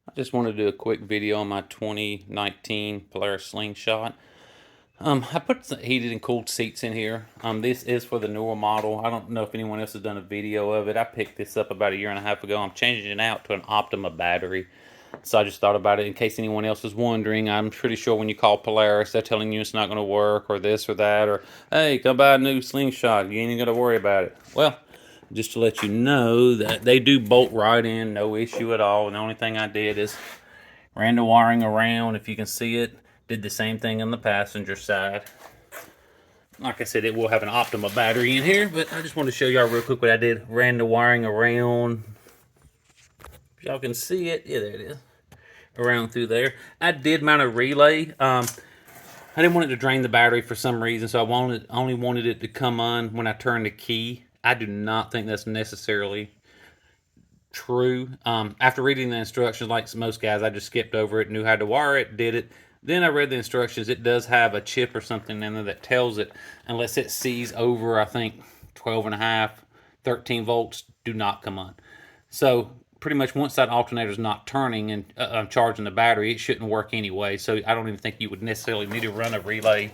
I just wanted to do a quick video on my 2019 Polaris Slingshot. I put some heated and cooled seats in here. This is for the newer model. I don't know if anyone else has done a video of it. I picked this up about a year and a half ago. I'm changing it out to an Optima battery. So I just thought about it in case anyone else is wondering. I'm pretty sure when you call Polaris, they're telling you it's not going to work or this or that. Or, hey, come buy a new Slingshot. You ain't even going to worry about it. Well, just to let you know that they do bolt right in, no issue at all. And the only thing I did is ran the wiring around, if you can see it. Did the same thing on the passenger side. Like I said, it will have an Optima battery in here, but I just want to show y'all real quick what I did. Ran the wiring around. If y'all can see it, yeah, there it is. Around through there. I did mount a relay. I didn't want it to drain the battery for some reason, so I only wanted it to come on when I turned the key. I do not think that's necessarily true. After reading the instructions, like most guys, I just skipped over it, knew how to wire it, did it. Then I read the instructions. It does have a chip or something in there that tells it, unless it sees over, I think, 12 and a half, 13 volts, do not come on. So pretty much once that alternator is not turning and charging the battery, it shouldn't work anyway. So I don't even think you would necessarily need to run a relay.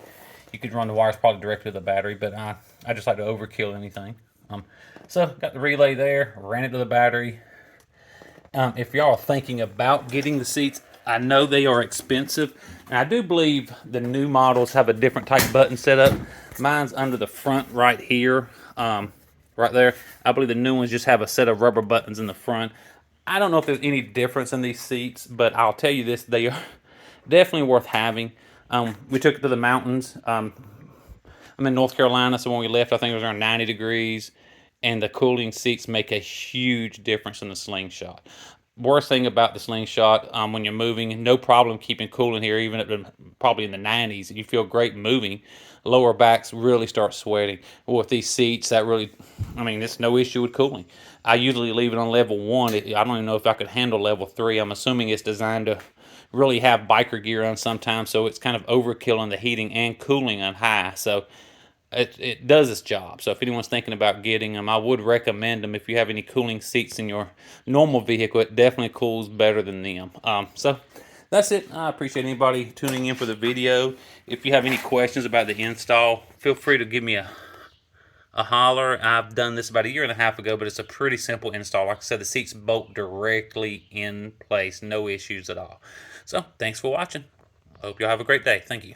You could run the wires probably directly to the battery, but I just like to overkill anything. So got the relay there, ran it to the battery. If y'all are thinking about getting the seats, I know they are expensive, and I do believe the new models have a different type button setup. Mine's under the front right here, right there. I believe the new ones just have a set of rubber buttons in the front. I don't know if there's any difference in these seats, but I'll tell you this, they are definitely worth having. We took it to the mountains. I'm in North Carolina, so when we left, I think it was around 90 degrees. And the cooling seats make a huge difference in the Slingshot. Worst thing about the Slingshot, when you're moving, no problem keeping cool in here, even at probably in the 90s. You feel great moving. Lower backs really start sweating. Well, with these seats, that really, it's no issue with cooling. I usually leave it on level 1. I don't even know if I could handle level 3. I'm assuming it's designed to really have biker gear on sometimes, so it's kind of overkill on the heating and cooling on high. So it does its job. So if anyone's thinking about getting them, I would recommend them. If you have any cooling seats in your normal vehicle, it definitely cools better than them. So that's it. I appreciate anybody tuning in for the video. If you have any questions about the install, feel free to give me a holler. I've done this about a year and a half ago, but it's a pretty simple install. Like I said, the seats bolt directly in place. No issues at all. So thanks for watching. I hope y'all have a great day. Thank you.